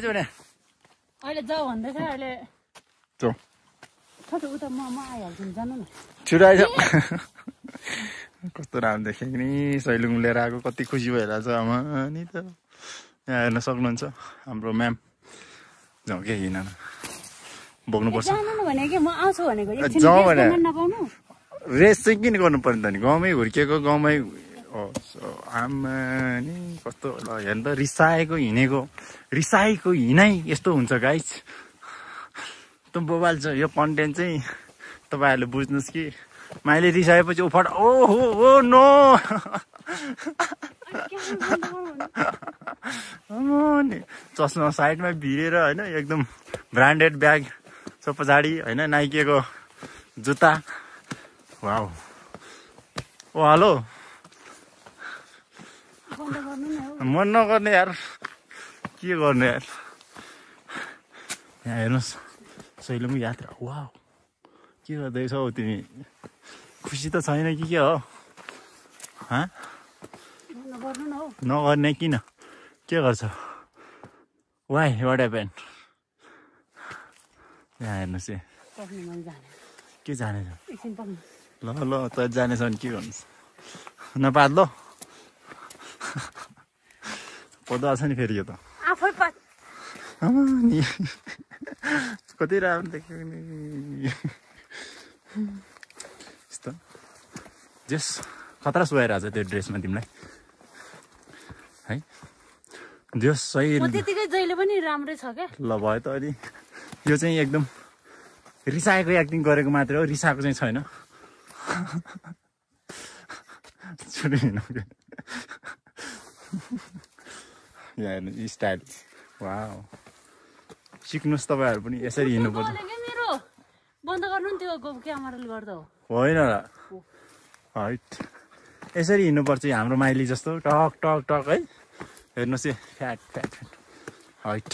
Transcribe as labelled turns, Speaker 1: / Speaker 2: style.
Speaker 1: अहिले जाऊ भन्दैछ अहिले
Speaker 2: जाऊ
Speaker 1: छोटो उता म आइहाल्छु नि जानु न
Speaker 2: छिटो आइज कस्तो राम्रो देखेँ नि सैलुङ लिएर आएको कति खुसी भइरहेछ आमा नि त यहाँ हेर्न सक्नुहुन्छ हाम्रो म्याम जाउँ के हिँड बोक्नुपर्छ
Speaker 1: जानु न भनेको म आउँछु भनेको
Speaker 2: जाउँ भने
Speaker 1: नपाउनु
Speaker 2: रेस चाहिँ किन गर्नु पर्ने त नि गाउँमै हुर्किएको गाउँमै आमा नि कस्तो हेर्नु त रिसाएको हिँडाइ यस्तो हुन्छ गाइस त बोबाल छ यो कन्टेन्ट चाहिँ तपाईँहरूले बुझ्नुहोस् कि मैले रिसाएपछि उफाट ओ नो नि चस्मा साइडमा भिरेर होइन एकदम ब्रान्डेड ब्याग सब पछाडि होइन नाइकीको जुत्ता वाउ ओ हेलो मन नगर्ने यार के गर्ने यार यहाँ हेर्नुहोस् सैलुङ यात्रा वाउ के गर्दैछौ तिमी खुसी त छैन कि के हो नगर्ने किन के गर्छ वाइ वाट ह्यापन यहाँ हेर्नुहोस् के जानेछ ल त जानेछ भने के गर्नुहोस् नपात्लो पदो आएको छ नि फेरि यो त नि कति राम्रो देख्यो नि यस्तो जेस खतरा सुहाइरहेछ त्यो ड्रेसमा तिमीलाई है जेस सही
Speaker 1: त्यतिकै जहिले पनि राम्रै छ क्या
Speaker 2: ल भयो त अनि यो चाहिँ एकदम रिसाएको एक्टिङ गरेको मात्रै हो रिसाएको चाहिँ छैन यहाँ हेर्नु स्टाइल वाउ सिक्नुहोस् तपाईँहरू पनि यसरी हिँड्नुपर्छ
Speaker 1: मेरो बन्द गर्नु नि त्यो क्यामेराले गर्दा हो
Speaker 2: होइन र हाइट यसरी हिँड्नुपर्छ हाम्रो माइली जस्तो टक टक टक है हेर्नुहोस् है फ्याट हाइट